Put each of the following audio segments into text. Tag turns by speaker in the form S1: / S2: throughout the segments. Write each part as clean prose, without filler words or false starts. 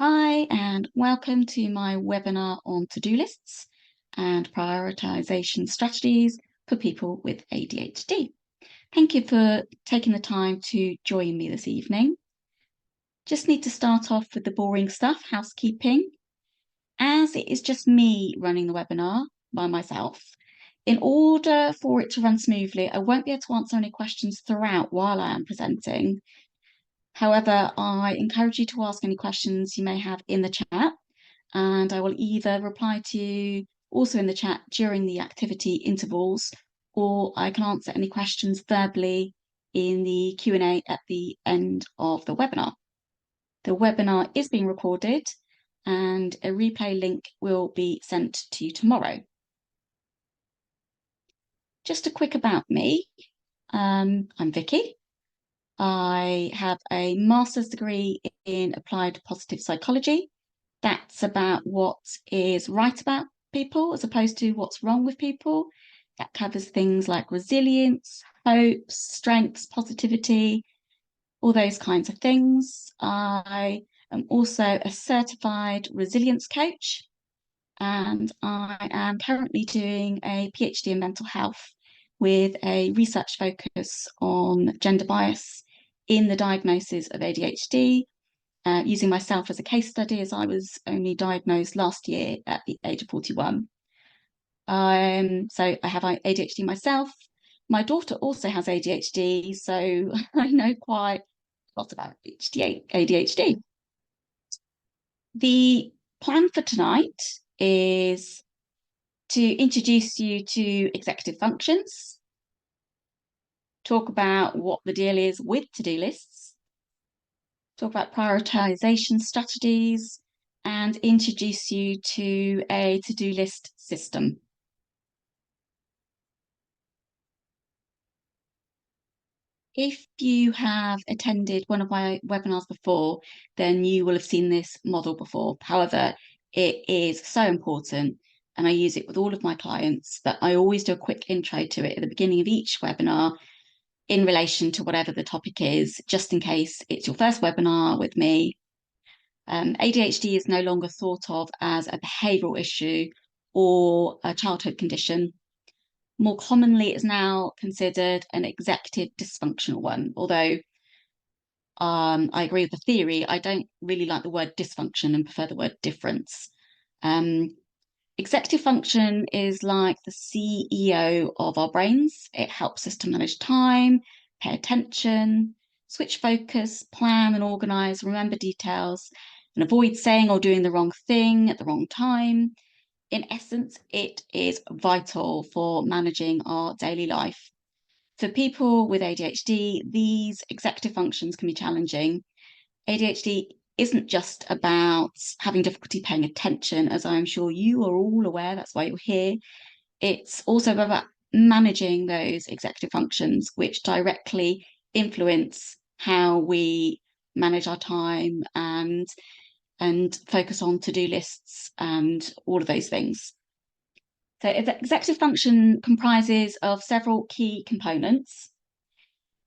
S1: Hi, and welcome to my webinar on to-do lists and prioritization strategies for people with ADHD. Thank you for taking the time to join me this evening. Just need to start off with the boring stuff, housekeeping. As it is just me running the webinar by myself, in order for it to run smoothly, I won't be able to answer any questions throughout while I am presenting. However, I encourage you to ask any questions you may have in the chat, and I will either reply to you also in the chat during the activity intervals, or I can answer any questions verbally in the Q&A at the end of the webinar. The webinar is being recorded and a replay link will be sent to you tomorrow. Just a quick about me. I'm Vicky. I have a master's degree in applied positive psychology. That's about what is right about people as opposed to what's wrong with people. That covers things like resilience, hopes, strengths, positivity, all those kinds of things. I am also a certified resilience coach, and I am currently doing a PhD in mental health with a research focus on gender bias in the diagnosis of ADHD, using myself as a case study, as I was only diagnosed last year at the age of 41. So I have ADHD myself. My daughter also has ADHD, so I know quite a lot about ADHD. The plan for tonight is to introduce you to executive functions, talk about what the deal is with to-do lists, talk about prioritization strategies, and introduce you to a to-do list system. If you have attended one of my webinars before, then you will have seen this model before. However, it is so important, and I use it with all of my clients, that I always do a quick intro to it at the beginning of each webinar in relation to whatever the topic is, just in case it's your first webinar with me. ADHD is no longer thought of as a behavioural issue or a childhood condition. More commonly, it's now considered an executive dysfunctional one, although I agree with the theory. I don't really like the word dysfunction and prefer the word difference. Executive function is like the CEO of our brains. It helps us to manage time, pay attention, switch focus, plan and organise, remember details, and avoid saying or doing the wrong thing at the wrong time. In essence, it is vital for managing our daily life. For people with ADHD, these executive functions can be challenging. ADHD isn't just about having difficulty paying attention, as I'm sure you are all aware, that's why you're here. It's also about managing those executive functions, which directly influence how we manage our time and focus on to-do lists and all of those things. So the executive function comprises of several key components.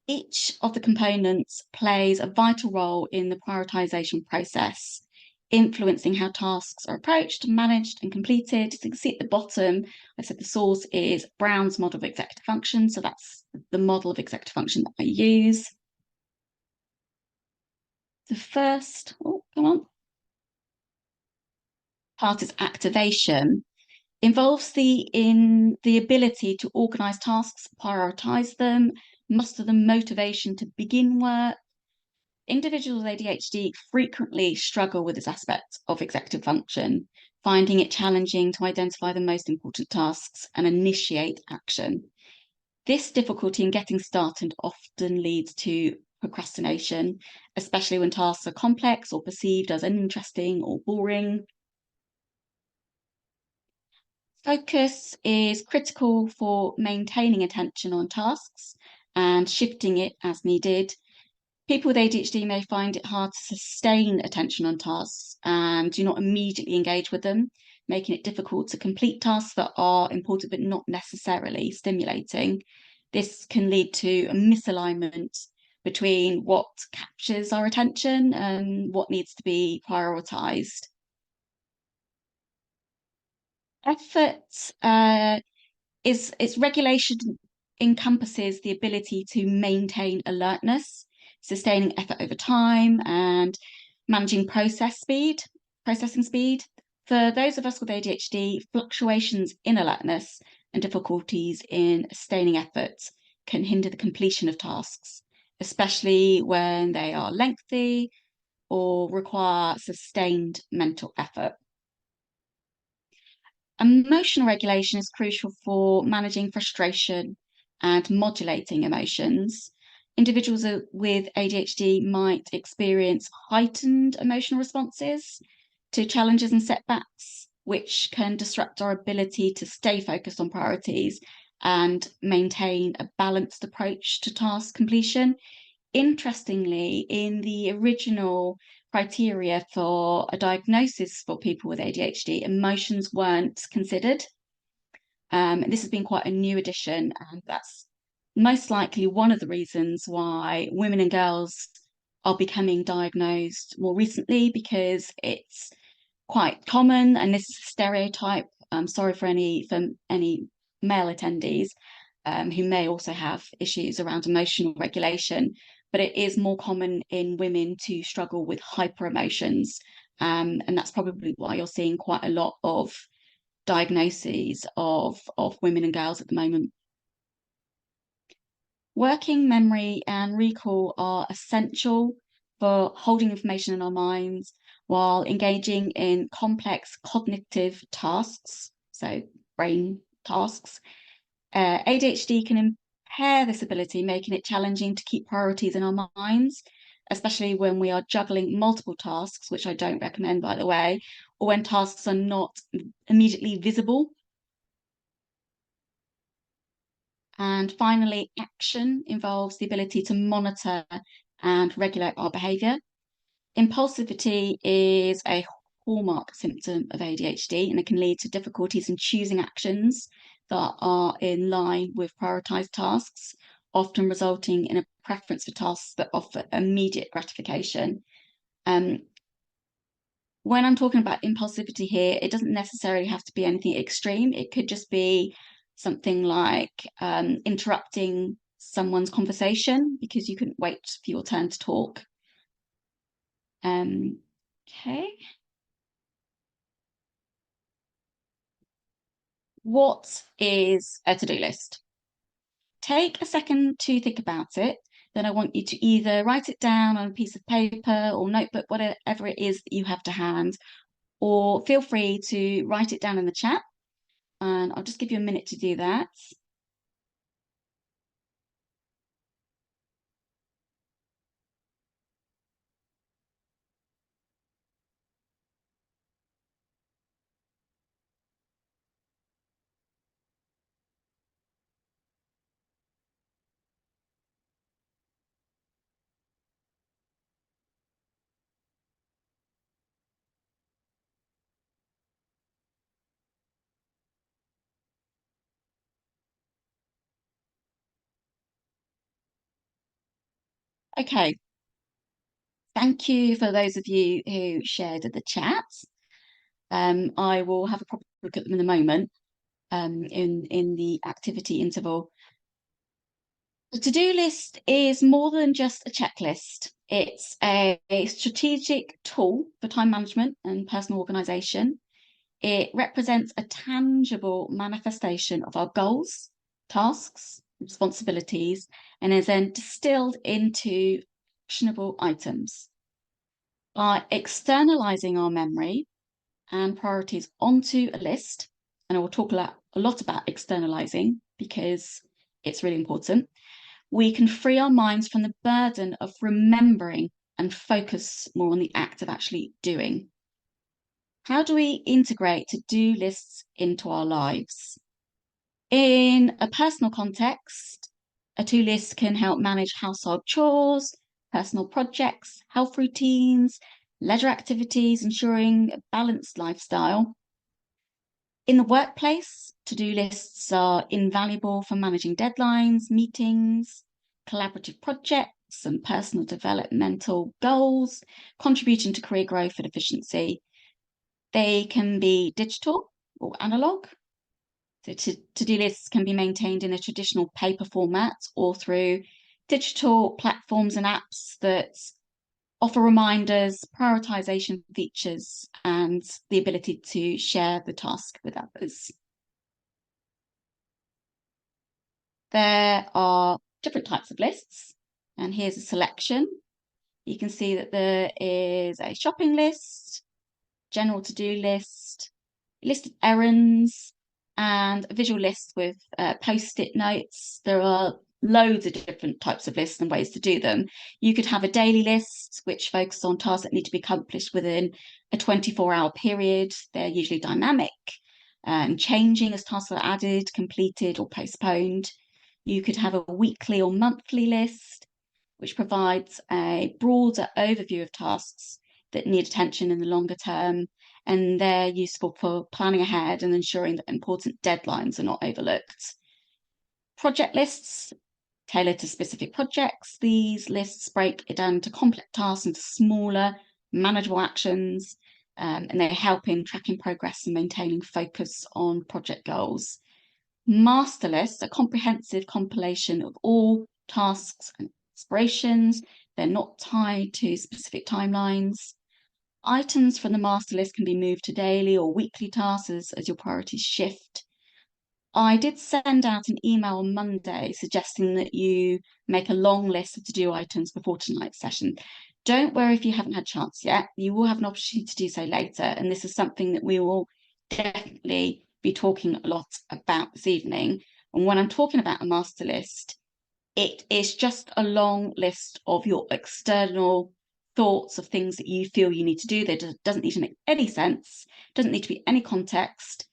S1: Each of the components plays a vital role in the prioritization process, influencing how tasks are approached, managed, and completed. So you can see at the bottom, I said the source is Brown's model of executive function. So that's the model of executive function that I use. The first, part is activation. Involves the ability to organise tasks, prioritise them, muster the motivation to begin work. Individuals with ADHD frequently struggle with this aspect of executive function, finding it challenging to identify the most important tasks and initiate action. This difficulty in getting started often leads to procrastination, especially when tasks are complex or perceived as uninteresting or boring. Focus is critical for maintaining attention on tasks and shifting it as needed. People with ADHD may find it hard to sustain attention on tasks and do not immediately engage with them, making it difficult to complete tasks that are important but not necessarily stimulating. This can lead to a misalignment between what captures our attention and what needs to be prioritized. Effort is its regulation encompasses the ability to maintain alertness, sustaining effort over time, and managing processing speed. For those of us with ADHD, fluctuations in alertness and difficulties in sustaining effort can hinder the completion of tasks, especially when they are lengthy or require sustained mental effort. Emotional regulation is crucial for managing frustration and modulating emotions. Individuals with ADHD might experience heightened emotional responses to challenges and setbacks, which can disrupt our ability to stay focused on priorities and maintain a balanced approach to task completion. Interestingly, in the original criteria for a diagnosis for people with ADHD, emotions weren't considered. This has been quite a new addition, and that's most likely one of the reasons why women and girls are becoming diagnosed more recently, because it's quite common, and this is a stereotype. I'm sorry for any male attendees who may also have issues around emotional regulation, but it is more common in women to struggle with hyper emotions, and that's probably why you're seeing quite a lot of diagnoses of women and girls at the moment. Working memory and recall are essential for holding information in our minds while engaging in complex cognitive tasks, so brain tasks. ADHD can impair this ability, making it challenging to keep priorities in our minds, especially when we are juggling multiple tasks, which I don't recommend, by the way, or when tasks are not immediately visible. And finally, action involves the ability to monitor and regulate our behaviour. Impulsivity is a hallmark symptom of ADHD, and it can lead to difficulties in choosing actions that are in line with prioritised tasks, often resulting in a preference for tasks that offer immediate gratification. When I'm talking about impulsivity here, it doesn't necessarily have to be anything extreme. It could just be something like interrupting someone's conversation because you couldn't wait for your turn to talk. Okay. What is a to-do list? Take a second to think about it. Then I want you to either write it down on a piece of paper or notebook, whatever it is that you have to hand, or feel free to write it down in the chat. And I'll just give you a minute to do that. Okay, thank you for those of you who shared the chat. I will have a proper look at them in a moment in the activity interval. The to-do list is more than just a checklist. It's a strategic tool for time management and personal organisation. It represents a tangible manifestation of our goals, tasks, responsibilities, and is then distilled into actionable items. By externalizing our memory and priorities onto a list, and I will talk a lot about externalizing because it's really important, we can free our minds from the burden of remembering and focus more on the act of actually doing. How do we integrate to-do lists into our lives? In a personal context, a to-do list can help manage household chores, personal projects, health routines, leisure activities, ensuring a balanced lifestyle. In the workplace, to-do lists are invaluable for managing deadlines, meetings, collaborative projects, tasks and personal developmental goals, contributing to career growth and efficiency. They can be digital or analog. So to-do lists can be maintained in a traditional paper format or through digital platforms and apps that offer reminders, prioritization features, and the ability to share the task with others. There are different types of lists, and here's a selection. You can see that there is a shopping list, general to-do list, list of errands, and a visual list with post-it notes. There are loads of different types of lists and ways to do them. You could have a daily list, which focuses on tasks that need to be accomplished within a 24-hour period. They're usually dynamic and changing as tasks are added, completed, or postponed. You could have a weekly or monthly list, which provides a broader overview of tasks that need attention in the longer term, and they're useful for planning ahead and ensuring that important deadlines are not overlooked. Project lists tailored to specific projects. These lists break it down into complex tasks into smaller, manageable actions, and they help in tracking progress and maintaining focus on project goals. Master lists are a comprehensive compilation of all tasks and aspirations. They're not tied to specific timelines. Items from the master list can be moved to daily or weekly tasks as your priorities shift. I did send out an email on Monday suggesting that you make a long list of to-do items before tonight's session. Don't worry if you haven't had a chance yet. You will have an opportunity to do so later, and this is something that we will definitely be talking a lot about this evening. And when I'm talking about a master list, it is just a long list of your external thoughts of things that you feel you need to do. That doesn't need to make any sense, doesn't need to be any context.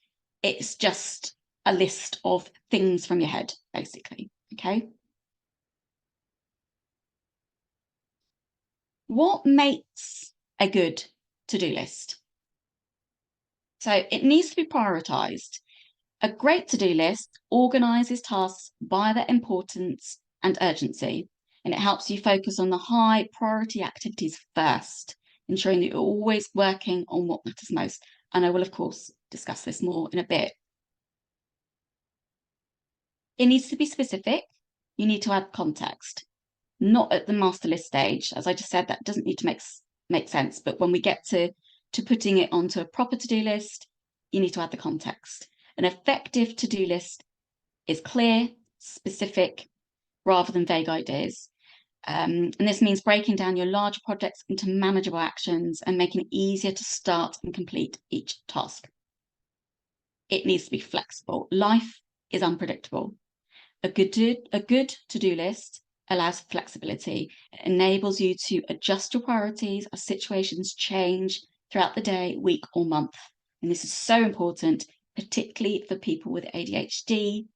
S1: It's just a list of things from your head, basically, okay? What makes a good to-do list? So it needs to be prioritized. A great to-do list organizes tasks by their importance and urgency, and it helps you focus on the high priority activities first, ensuring that you're always working on what matters most. And I will, of course, discuss this more in a bit. It needs to be specific. You need to add context, not at the master list stage. As I just said, that doesn't need to make sense. But when we get to putting it onto a proper to-do list, you need to add the context. An effective to-do list is clear, specific, rather than vague ideas. And this means breaking down your large projects into manageable actions and making it easier to start and complete each task. It needs to be flexible. Life is unpredictable. A good to-do list allows flexibility. It enables you to adjust your priorities as situations change throughout the day, week, or month. And this is so important, particularly for people with ADHD.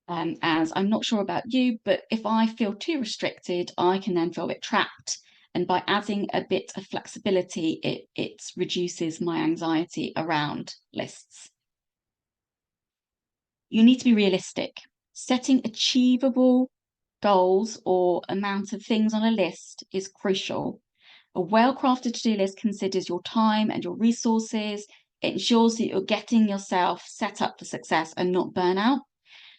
S1: As I'm not sure about you, but if I feel too restricted, I can then feel a bit trapped. And by adding a bit of flexibility, it reduces my anxiety around lists. You need to be realistic. Setting achievable goals or amount of things on a list is crucial. A well-crafted to-do list considers your time and your resources. It ensures that you're getting yourself set up for success and not burnout.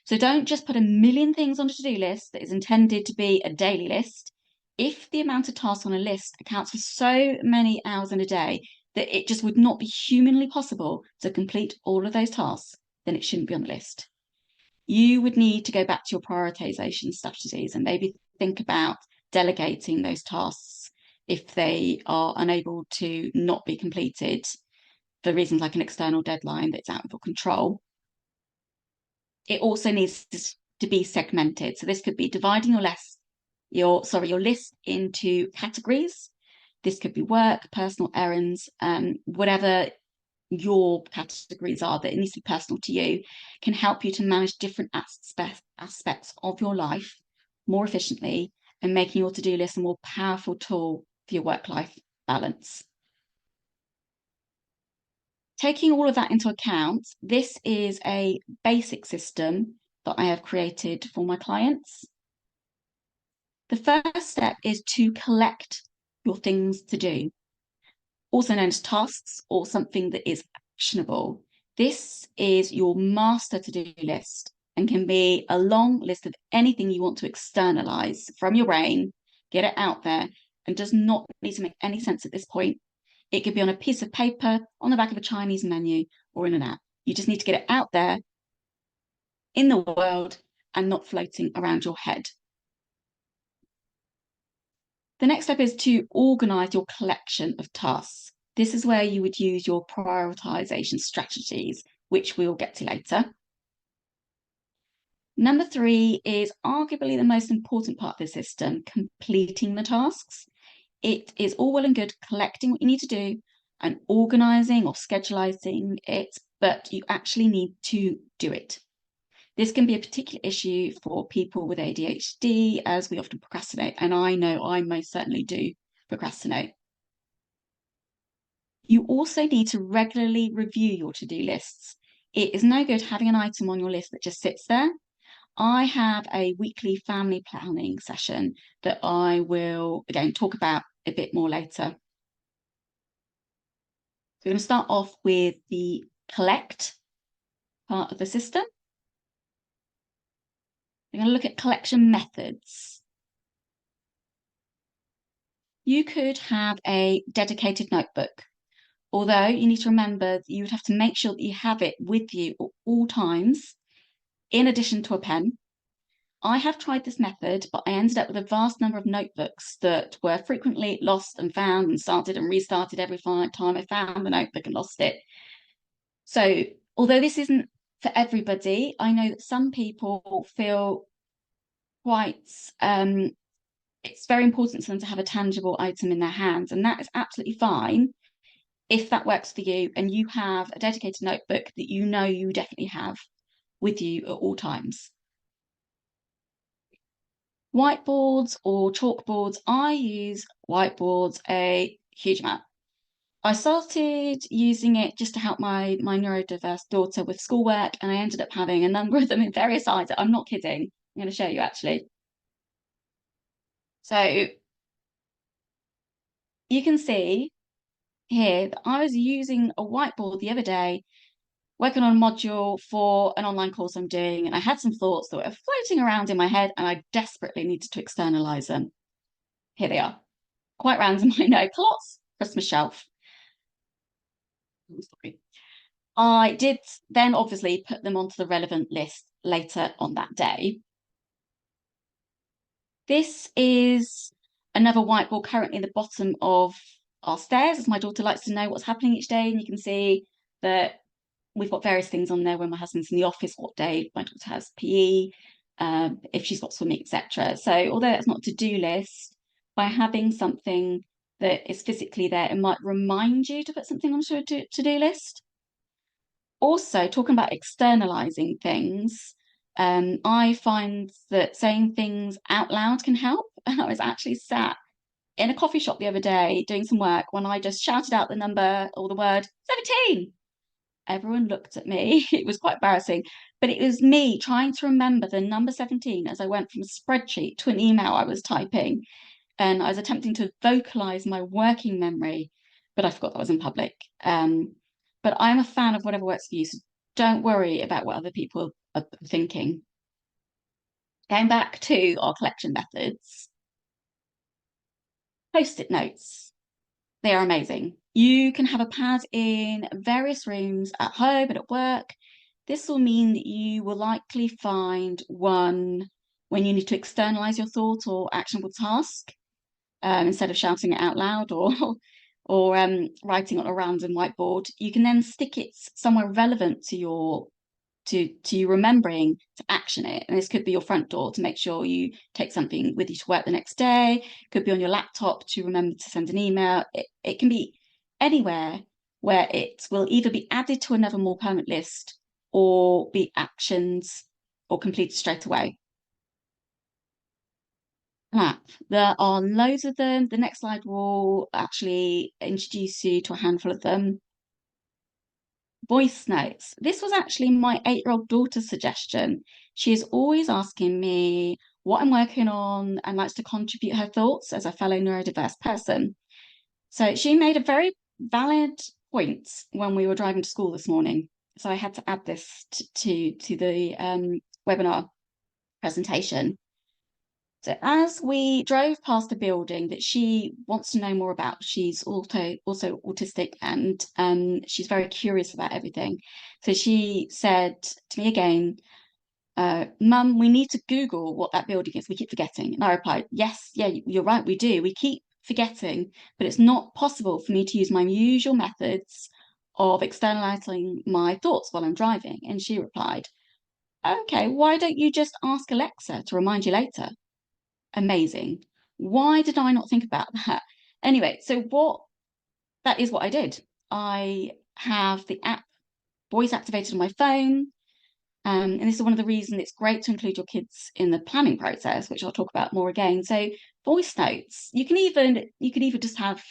S1: So don't just put a million things on a to-do list that is intended to be a daily list. If the amount of tasks on a list accounts for so many hours in a day that it just would not be humanly possible to complete all of those tasks, then it shouldn't be on the list. You would need to go back to your prioritization strategies and maybe think about delegating those tasks if they are unable to not be completed for reasons like an external deadline that's out of your control. It also needs to be segmented. So this could be dividing your list into categories. This could be work, personal errands, whatever your categories are, that it needs to be personal to you, can help you to manage different aspects of your life more efficiently and making your to-do list a more powerful tool for your work-life balance. Taking all of that into account, this is a basic system that I have created for my clients. The first step is to collect your things to do, also known as tasks or something that is actionable. This is your master to-do list and can be a long list of anything you want to externalize from your brain, get it out there, and does not need to make any sense at this point. It could be on a piece of paper, on the back of a Chinese menu, or in an app. You just need to get it out there in the world and not floating around your head. The next step is to organize your collection of tasks. This is where you would use your prioritization strategies, which we'll get to later. Number 3 is arguably the most important part of the system, completing the tasks. It is all well and good collecting what you need to do and organizing or scheduling it, but you actually need to do it. This can be a particular issue for people with ADHD, as we often procrastinate, and I know I most certainly do procrastinate. You also need to regularly review your to-do lists. It is no good having an item on your list that just sits there. I have a weekly family planning session that I will, again, talk about a bit more later. So we're going to start off with the collect part of the system. We're going to look at collection methods. You could have a dedicated notebook, although you need to remember that you would have to make sure that you have it with you at all times, in addition to a pen. I have tried this method, but I ended up with a vast number of notebooks that were frequently lost and found and started and restarted every time I found the notebook and lost it. So although this isn't for everybody, I know that some people feel quite it's very important to them to have a tangible item in their hands, and that is absolutely fine if that works for you and you have a dedicated notebook that you know you definitely have with you at all times. Whiteboards or chalkboards, I use whiteboards a huge amount. I started using it just to help my neurodiverse daughter with schoolwork, and I ended up having a number of them in various sizes. I'm not kidding. I'm going to show you actually. So you can see here that I was using a whiteboard the other day, working on a module for an online course I'm doing, and I had some thoughts that were floating around in my head, and I desperately needed to externalize them. Here they are. Quite random, I know. Plots, Christmas shelf. Sorry. I did then obviously put them onto the relevant list later on that day. This is another whiteboard currently at the bottom of our stairs, as my daughter likes to know what's happening each day. And you can see that we've got various things on there when my husband's in the office, what day my daughter has PE, if she's got swimming, etc. So although that's not a to-do list, by having something that is physically there, it might remind you to put something onto a to-do list. Also, talking about externalizing things, I find that saying things out loud can help. And I was actually sat in a coffee shop the other day doing some work when I just shouted out the number or the word 17. Everyone looked at me. It was quite embarrassing, but it was me trying to remember the number 17 as I went from a spreadsheet to an email I was typing. And I was attempting to vocalize my working memory, but I forgot that was in public. But I'm a fan of whatever works for you, so don't worry about what other people are thinking. Going back to our collection methods, post-it notes. They are amazing. You can have a pad in various rooms at home and at work. This will mean that you will likely find one when you need to externalize your thought or actionable task, instead of shouting it out loud or writing on a random whiteboard. You can then stick it somewhere relevant to you remembering to action it. And this could be your front door to make sure you take something with you to work the next day. Could be on your laptop to remember to send an email. It can be anywhere where it will either be added to another more permanent list or be actions or completed straight away. There are loads of them. The next slide will actually introduce you to a handful of them. Voice notes. This was actually my 8-year-old daughter's suggestion. She is always asking me, what I'm working on and likes to contribute her thoughts as a fellow neurodiverse person. So she made a very valid point when we were driving to school this morning. So I had to add this to the webinar presentation. So as we drove past a building that she wants to know more about, she's also autistic, and she's very curious about everything. So she said to me again, Mum, we need to Google what that building is. We keep forgetting. And I replied, yes, yeah, you're right, we do. We keep forgetting, but it's not possible for me to use my usual methods of externalizing my thoughts while I'm driving. And she replied, okay, why don't you just ask Alexa to remind you later? Amazing. Why did I not think about that? Anyway, so that is what I did. I have the app voice activated on my phone. And this is one of the reasons it's great to include your kids in the planning process, which I'll talk about more again. So voice notes, you could even just have,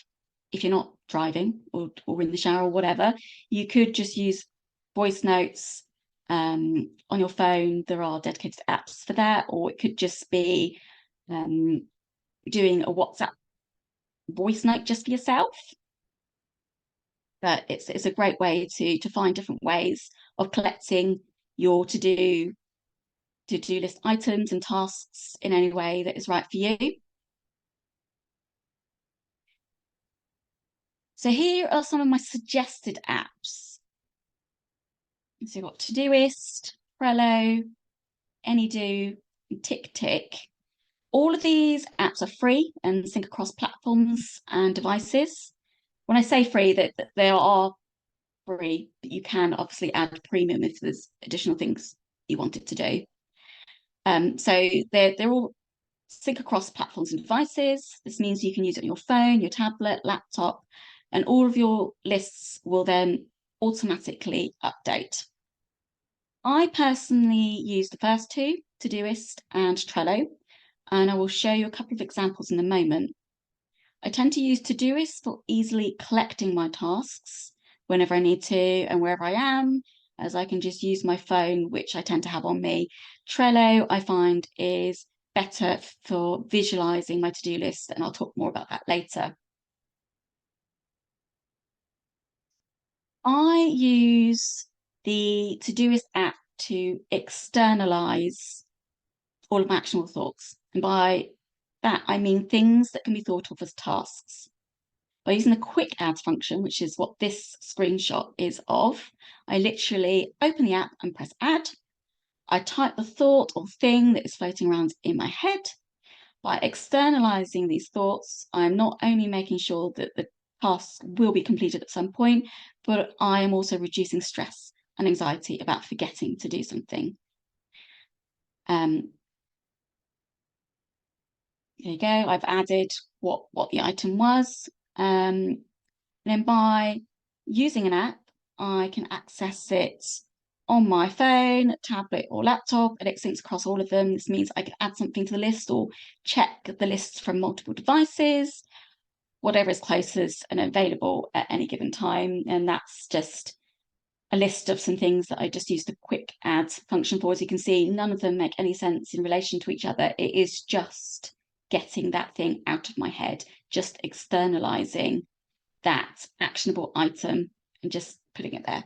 S1: if you're not driving or in the shower or whatever, you could just use voice notes on your phone. There are dedicated apps for that, or it could just be doing a WhatsApp voice note just for yourself. But it's a great way to find different ways of collecting your to-do list items and tasks in any way that is right for you. So here are some of my suggested apps. So you've got Todoist, Trello, AnyDo, and TickTick. All of these apps are free and sync across platforms and devices. When I say free, that they are free, but you can obviously add premium if there's additional things you want it to do. So they're all sync across platforms and devices. This means you can use it on your phone, your tablet, laptop, and all of your lists will then automatically update. I personally use the first two, Todoist and Trello, and I will show you a couple of examples in a moment. I tend to use Todoist for easily collecting my tasks whenever I need to and wherever I am, as I can just use my phone, which I tend to have on me. Trello, I find, is better for visualizing my to-do list, and I'll talk more about that later. I use the Todoist app to externalize all of my actionable thoughts. And by that, I mean things that can be thought of as tasks. By using the quick add function, which is what this screenshot is of, I literally open the app and press add. I type the thought or thing that is floating around in my head. By externalizing these thoughts, I'm not only making sure that the task will be completed at some point, but I am also reducing stress and anxiety about forgetting to do something. There you go. I've added what the item was. And then by using an app, I can access it on my phone, tablet, or laptop, and it syncs across all of them. This means I can add something to the list or check the lists from multiple devices, whatever is closest and available at any given time. And that's just a list of some things that I just use the quick add function for. As you can see, none of them make any sense in relation to each other. It is just getting that thing out of my head, just externalizing that actionable item and just putting it there.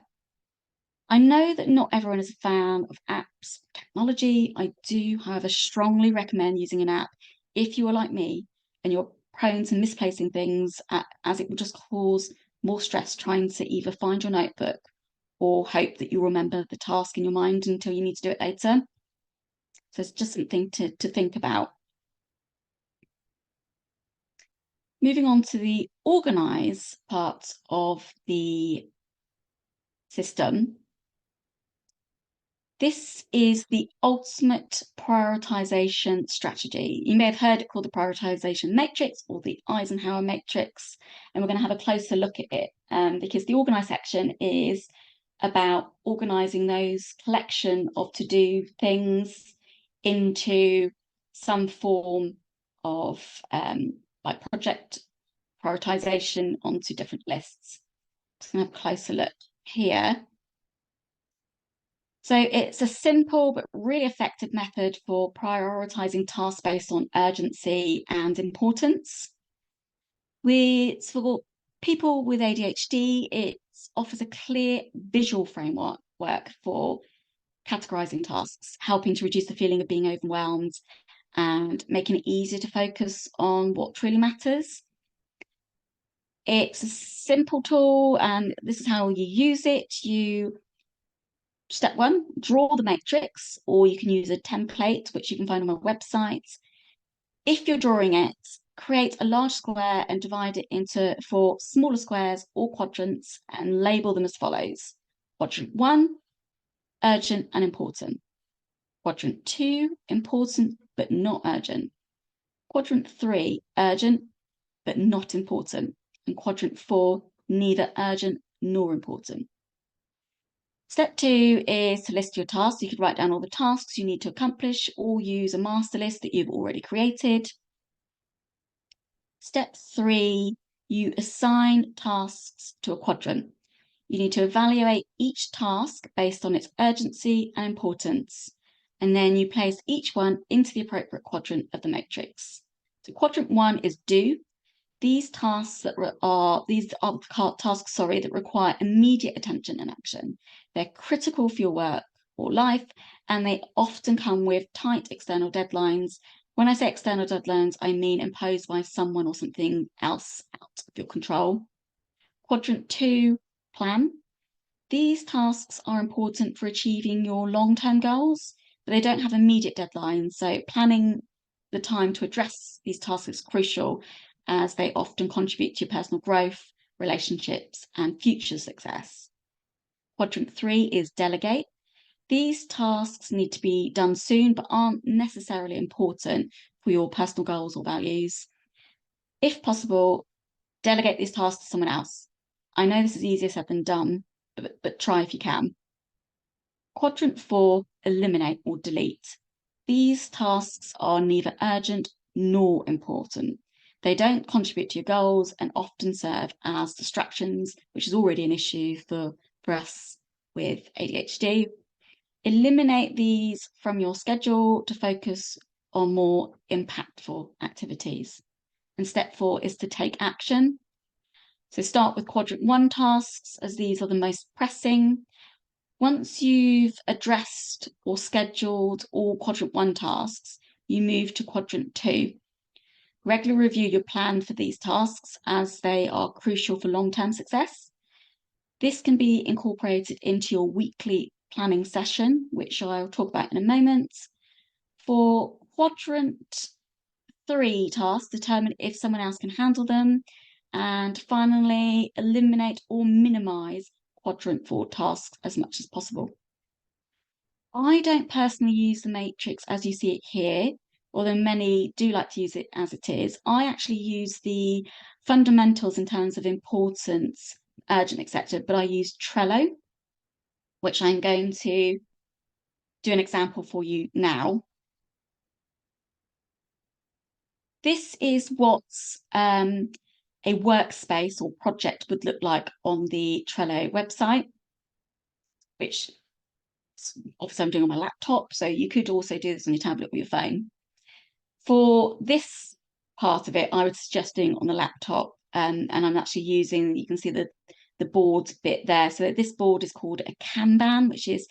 S1: I know that not everyone is a fan of apps, technology. I do, however, strongly recommend using an app if you are like me and you're prone to misplacing things, as it will just cause more stress trying to either find your notebook or hope that you remember the task in your mind until you need to do it later. So it's just something to think about. Moving on to the organise part of the system. This is the ultimate prioritization strategy. You may have heard it called the prioritization matrix or the Eisenhower matrix, and we're going to have a closer look at it because the organise section is about organizing those collection of to-do things into some form of like project prioritization onto different lists. Just going to have a closer look here. So it's a simple but really effective method for prioritizing tasks based on urgency and importance. For people with ADHD, it offers a clear visual framework for categorizing tasks, helping to reduce the feeling of being overwhelmed and making it easier to focus on what truly matters. It's a simple tool, and this is how you use it. Step one, draw the matrix, or you can use a template, which you can find on my website. If you're drawing it, create a large square and divide it into 4 smaller squares or quadrants and label them as follows. Quadrant 1, urgent and important. Quadrant 2, important but not urgent. Quadrant 3, urgent but not important. And quadrant 4, neither urgent nor important. Step 2 is to list your tasks. You could write down all the tasks you need to accomplish or use a master list that you've already created. Step 3, you assign tasks to a quadrant. You need to evaluate each task based on its urgency and importance, and then you place each one into the appropriate quadrant of the matrix. So quadrant 1 is do. These are tasks that require immediate attention and action. They're critical for your work or life, and they often come with tight external deadlines. When I say external deadlines, I mean imposed by someone or something else out of your control. Quadrant 2, plan. These tasks are important for achieving your long-term goals, but they don't have immediate deadlines. So planning the time to address these tasks is crucial, as they often contribute to your personal growth, relationships, and future success. Quadrant 3 is delegate. These tasks need to be done soon, but aren't necessarily important for your personal goals or values. If possible, delegate these tasks to someone else. I know this is easier said than done, but try if you can. Quadrant 4, eliminate or delete. These tasks are neither urgent nor important. They don't contribute to your goals and often serve as distractions, which is already an issue for us with ADHD. Eliminate these from your schedule to focus on more impactful activities. And step 4 is to take action. So start with quadrant 1 tasks, as these are the most pressing. Once you've addressed or scheduled all quadrant 1 tasks, you move to quadrant 2. Regularly review your plan for these tasks, as they are crucial for long-term success. This can be incorporated into your weekly planning session, which I'll talk about in a moment. For quadrant 3 tasks, determine if someone else can handle them. And finally, eliminate or minimize quadrant 4 tasks as much as possible. I don't personally use the matrix as you see it here, although many do like to use it as it is. I actually use the fundamentals in terms of importance, urgent, etc., but I use Trello, which I'm going to do an example for you now. This is what a workspace or project would look like on the Trello website, which obviously I'm doing on my laptop, so you could also do this on your tablet or your phone. For this part of it, I was suggesting on the laptop, and I'm actually using, you can see the board bit there. So this board is called a Kanban, which is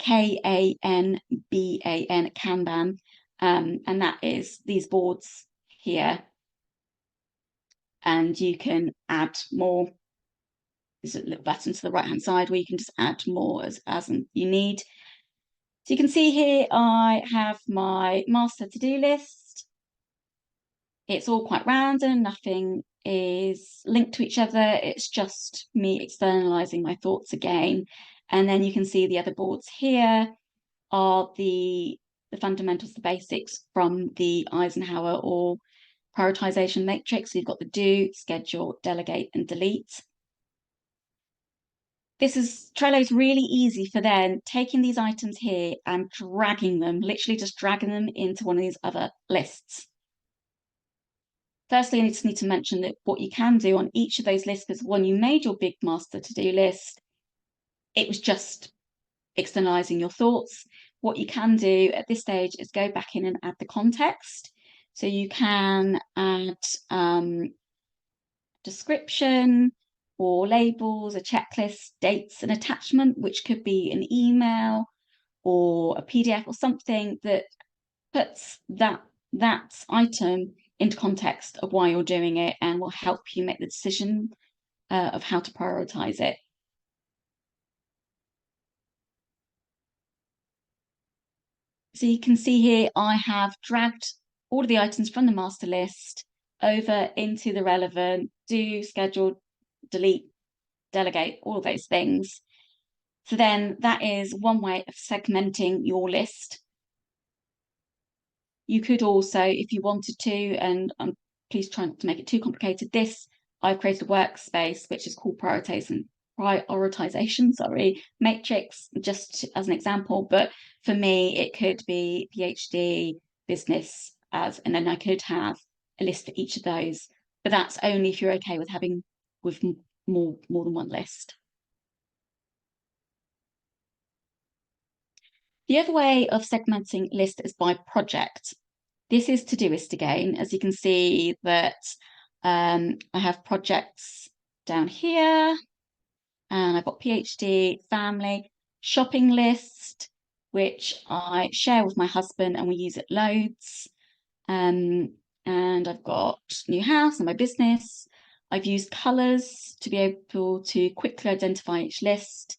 S1: Kanban, Kanban, and that is these boards here. And you can add more. There's a little button to the right-hand side where you can just add more as you need. So you can see here I have my master to-do list. It's all quite random, nothing is linked to each other. It's just me externalizing my thoughts again. And then you can see the other boards here are the fundamentals, the basics from the Eisenhower or prioritization matrix. So you've got the do, schedule, delegate, and delete. Trello's really easy for then taking these items here and dragging them, literally just dragging them into one of these other lists. Firstly, I just need to mention that what you can do on each of those lists, because when you made your big master to-do list, it was just externalizing your thoughts. What you can do at this stage is go back in and add the context. So you can add description or labels, a checklist, dates, an attachment, which could be an email or a PDF or something that puts that item into context of why you're doing it and will help you make the decision of how to prioritize it. So you can see here, I have dragged all of the items from the master list over into the relevant, do, schedule, delete, delegate, all of those things. So then that is one way of segmenting your list. You could also, if you wanted to, and please try not to make it too complicated, I've created a workspace which is called prioritization matrix, just as an example. But for me, it could be PhD, business, and then I could have a list for each of those. But that's only if you're okay with having more than one list. The other way of segmenting list is by project. This is Todoist again, as you can see that I have projects down here, and I've got PhD, family, shopping list, which I share with my husband and we use it loads. And I've got new house and my business. I've used colours to be able to quickly identify each list.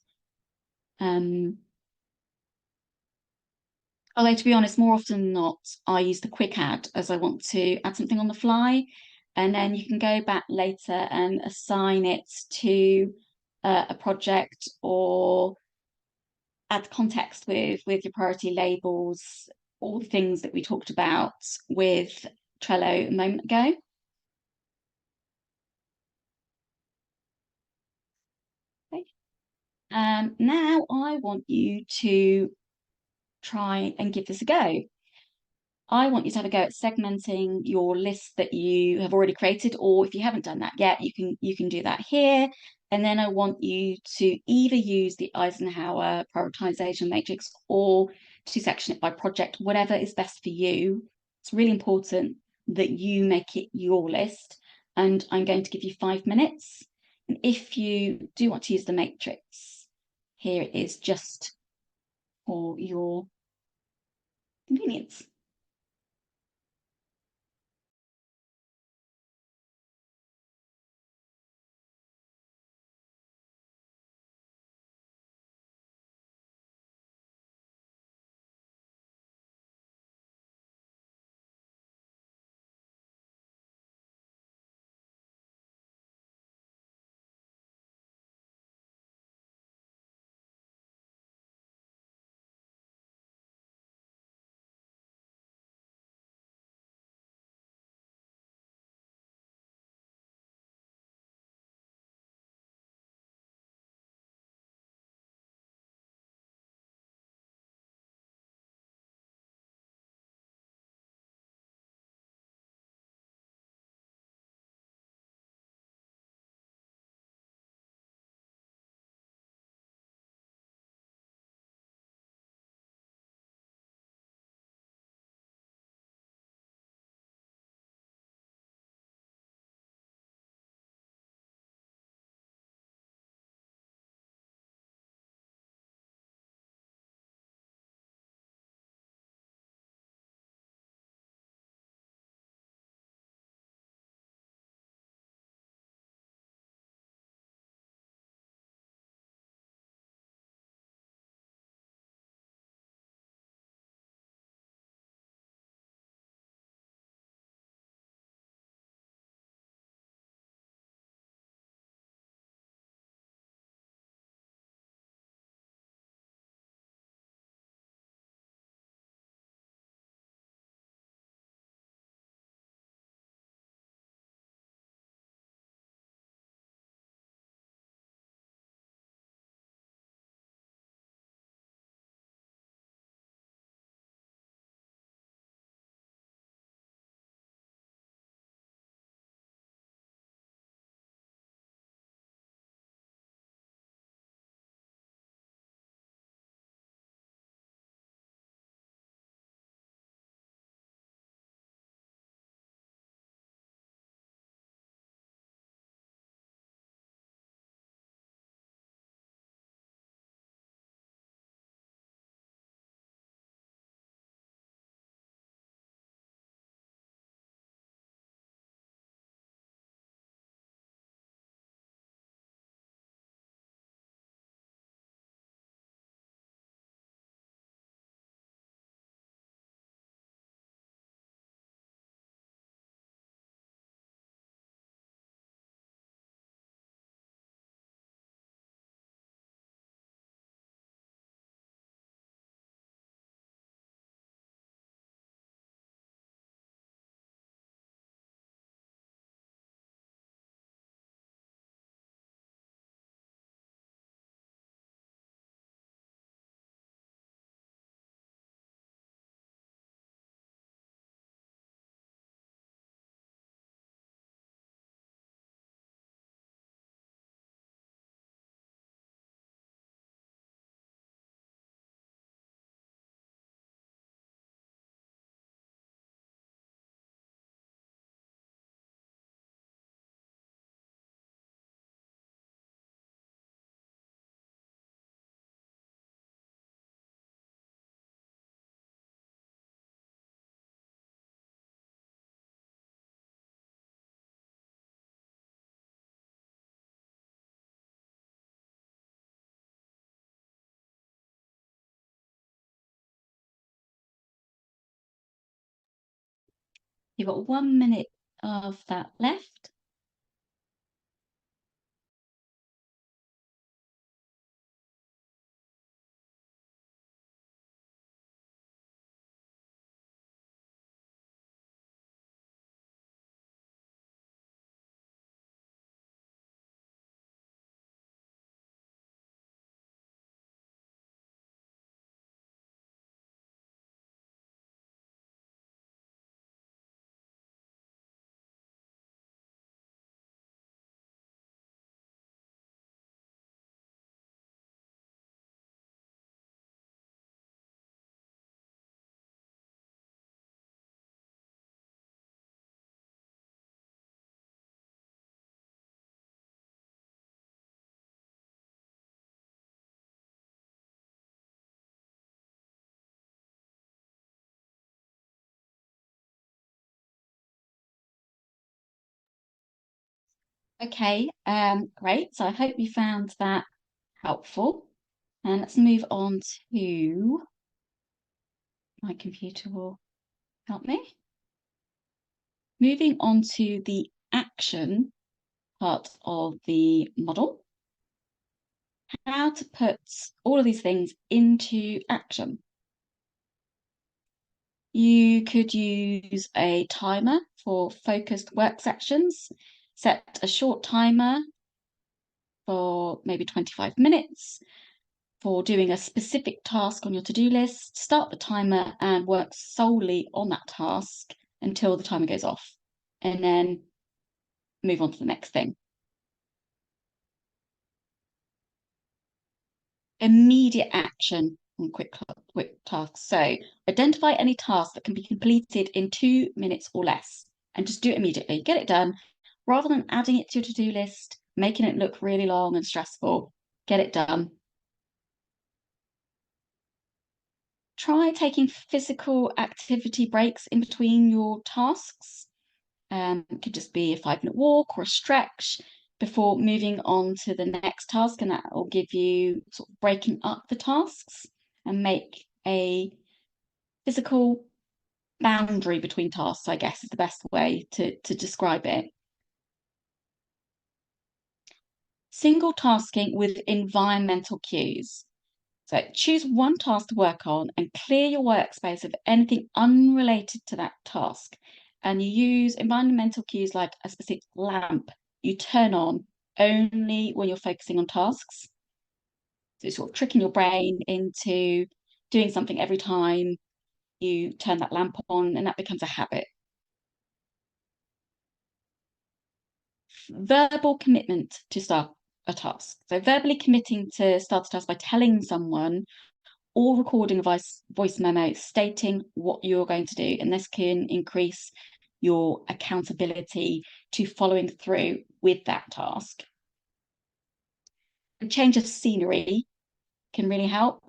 S1: Although, to be honest, more often than not, I use the quick add as I want to add something on the fly. And then you can go back later and assign it to a project or add context with your priority labels, all the things that we talked about with Trello a moment ago. Okay. Now I want you to try and give this a go. I want you to have a go at segmenting your list that you have already created, or if you haven't done that yet, you can do that here. And then I want you to either use the Eisenhower prioritization matrix or to section it by project, whatever is best for you. It's really important that you make it your list. And I'm going to give you 5 minutes. And if you do want to use the matrix, here it is just for your convenience. You've got 1 minute of that left. Okay, great. So I hope you found that helpful. And let's move on to my computer will help me. Moving on to the action part of the model. How to put all of these things into action. You could use a timer for focused work sections. Set a short timer for maybe 25 minutes for doing a specific task on your to-do list. Start the timer and work solely on that task until the timer goes off, and then move on to the next thing. Immediate action on quick tasks. So identify any task that can be completed in 2 minutes or less and just do it immediately. Get it done rather than adding it to your to-do list, making it look really long and stressful. Get it done. Try taking physical activity breaks in between your tasks. It could just be a 5 minute walk or a stretch before moving on to the next task, and that will give you sort of breaking up the tasks and make a physical boundary between tasks, I guess is the best way to describe it. Single tasking with environmental cues. So choose one task to work on and clear your workspace of anything unrelated to that task. And you use environmental cues like a specific lamp you turn on only when you're focusing on tasks. So it's sort of tricking your brain into doing something every time you turn that lamp on, and that becomes a habit. Verbal commitment to start a task. So verbally committing to start a task by telling someone or recording a voice memo stating what you're going to do. And this can increase your accountability to following through with that task. A change of scenery can really help.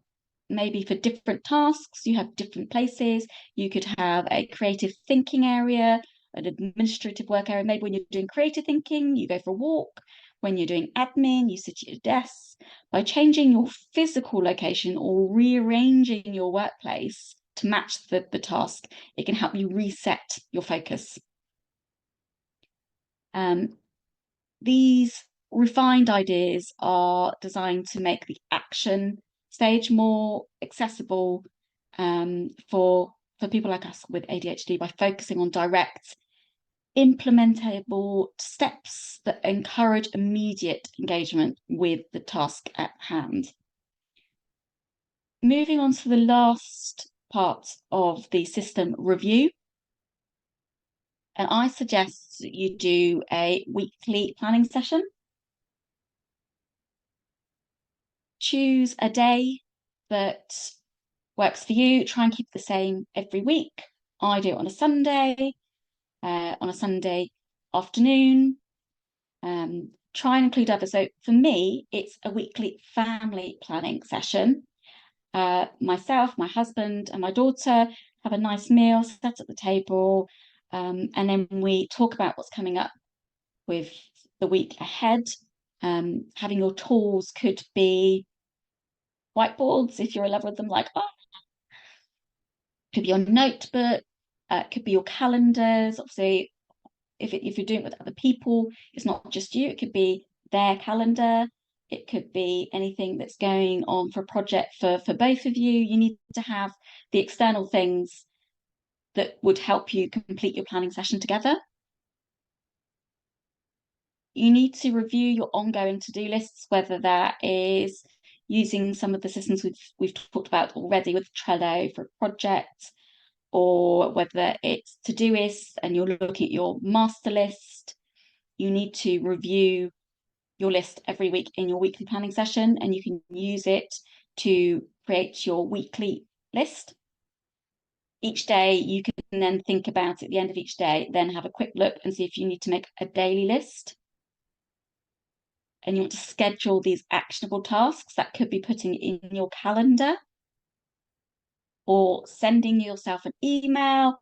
S1: Maybe for different tasks, you have different places. You could have a creative thinking area, an administrative work area. Maybe when you're doing creative thinking, you go for a walk. When you're doing admin, you sit at your desk. By changing your physical location or rearranging your workplace to match the task, it can help you reset your focus. These refined ideas are designed to make the action stage more accessible for people like us with ADHD by focusing on direct, implementable steps that encourage immediate engagement with the task at hand. Moving on to the last part of the system review. And I suggest that you do a weekly planning session. Choose a day that works for you. Try and keep the same every week. I do it on a Sunday afternoon. Try and include others. So for me, it's a weekly family planning session. Myself, my husband, and my daughter have a nice meal set at the table, and then we talk about what's coming up with the week ahead. Having your tools could be whiteboards if you're a lover of them, like, oh, could be your notebook, It could be your calendars. Obviously, if you're doing it with other people, it's not just you. It could be their calendar. It could be anything that's going on for a project for both of you. You need to have the external things that would help you complete your planning session together. You need to review your ongoing to-do lists, whether that is using some of the systems we've talked about already with Trello for a project, or whether it's Todoist and you're looking at your master list. You need to review your list every week in your weekly planning session, and you can use it to create your weekly list. Each day you can then think about it at the end of each day, then have a quick look and see if you need to make a daily list. And you want to schedule these actionable tasks. That could be putting in your calendar or sending yourself an email,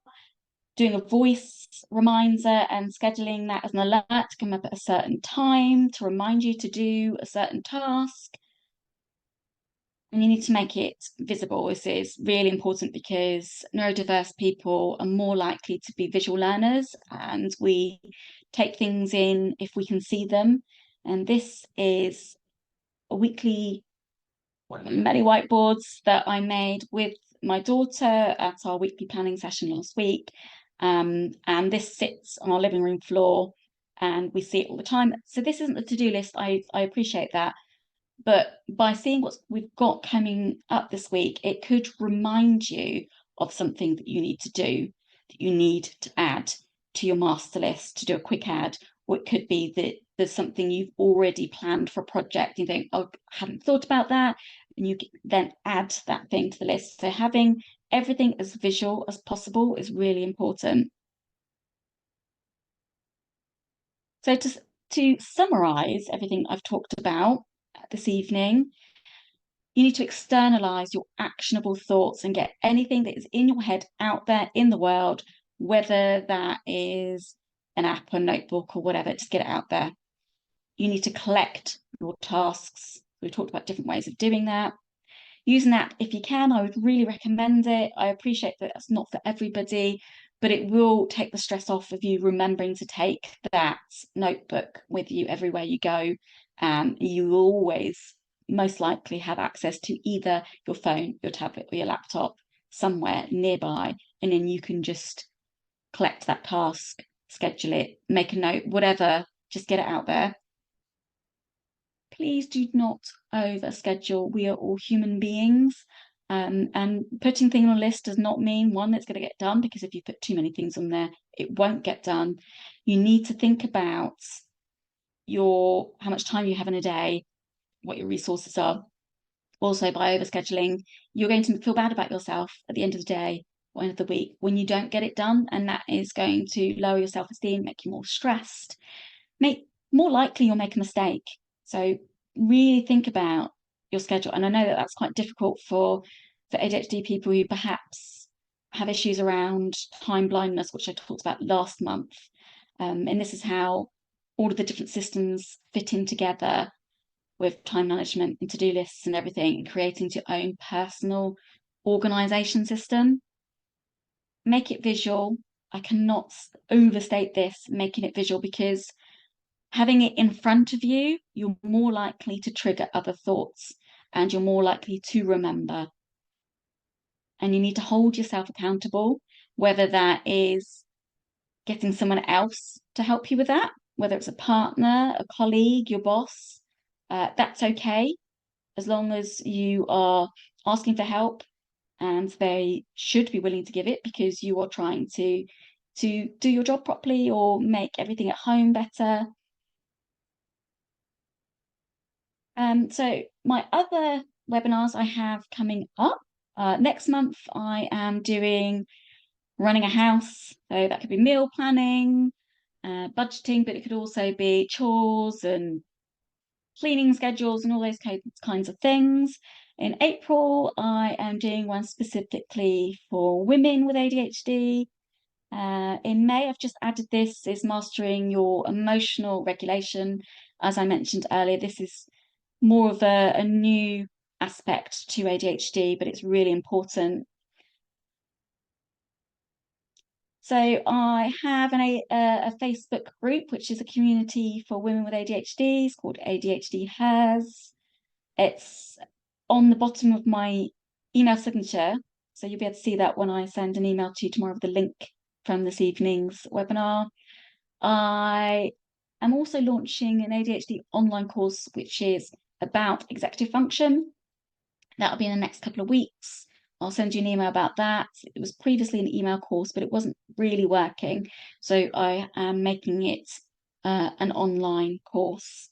S1: doing a voice reminder and scheduling that as an alert to come up at a certain time to remind you to do a certain task. And you need to make it visible. This is really important because neurodiverse people are more likely to be visual learners, and we take things in if we can see them. And this is a weekly, many whiteboards that I made with my daughter at our weekly planning session last week. And this sits on our living room floor and we see it all the time. So this isn't a to-do list. I appreciate that. But by seeing what we've got coming up this week, it could remind you of something that you need to do, that you need to add to your master list, to do a quick add. Or it could be that there's something you've already planned for a project. You think, oh, I hadn't thought about that. And you then add that thing to the list. So having everything as visual as possible is really important. So to summarize everything I've talked about this evening, you need to externalize your actionable thoughts and get anything that is in your head out there in the world, whether that is an app or notebook or whatever, just get it out there. You need to collect your tasks. We talked about different ways of doing that. Use an app if you can. I would really recommend it. I appreciate that that's not for everybody, but it will take the stress off of you remembering to take that notebook with you everywhere you go. You will always most likely have access to either your phone, your tablet, or your laptop somewhere nearby, and then you can just collect that task, schedule it, make a note, whatever, just get it out there. Please do not overschedule. We are all human beings. And putting things on a list does not mean one it's going to get done, because if you put too many things on there, it won't get done. You need to think about how much time you have in a day, what your resources are. Also, by overscheduling, you're going to feel bad about yourself at the end of the day or end of the week when you don't get it done, and that is going to lower your self-esteem, make you more stressed, more likely you'll make a mistake. So really think about your schedule. And I know that that's quite difficult for ADHD people who perhaps have issues around time blindness, which I talked about last month. And this is how all of the different systems fit in together with time management and to-do lists and everything, and creating your own personal organization system. Make it visual. I cannot overstate this, making it visual, because having it in front of you, you're more likely to trigger other thoughts and you're more likely to remember. And you need to hold yourself accountable, whether that is getting someone else to help you with that, whether it's a partner, a colleague, your boss. That's okay, as long as you are asking for help and they should be willing to give it, because you are trying to do your job properly or make everything at home better. So my other webinars I have coming up, next month I am doing running a house. So that could be meal planning, budgeting, but it could also be chores and cleaning schedules and all those kinds of things. In April, I am doing one specifically for women with ADHD. In May, I've just added this, is mastering your emotional regulation. As I mentioned earlier, this is more of a new aspect to ADHD, but it's really important. So I have a Facebook group, which is a community for women with ADHD. It's called ADHD Has. It's on the bottom of my email signature. So you'll be able to see that when I send an email to you tomorrow with the link from this evening's webinar. I am also launching an ADHD online course, which is about executive function. That'll be in the next couple of weeks. I'll send you an email about that. It was previously an email course, but it wasn't really working. So I am making it an online course.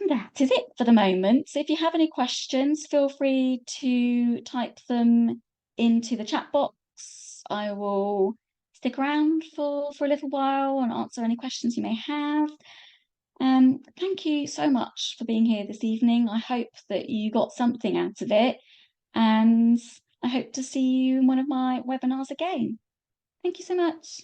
S1: That is it for the moment. So if you have any questions, feel free to type them into the chat box. I will stick around for a little while and answer any questions you may have. Thank you so much for being here this evening. I hope that you got something out of it, and I hope to see you in one of my webinars again. Thank you so much.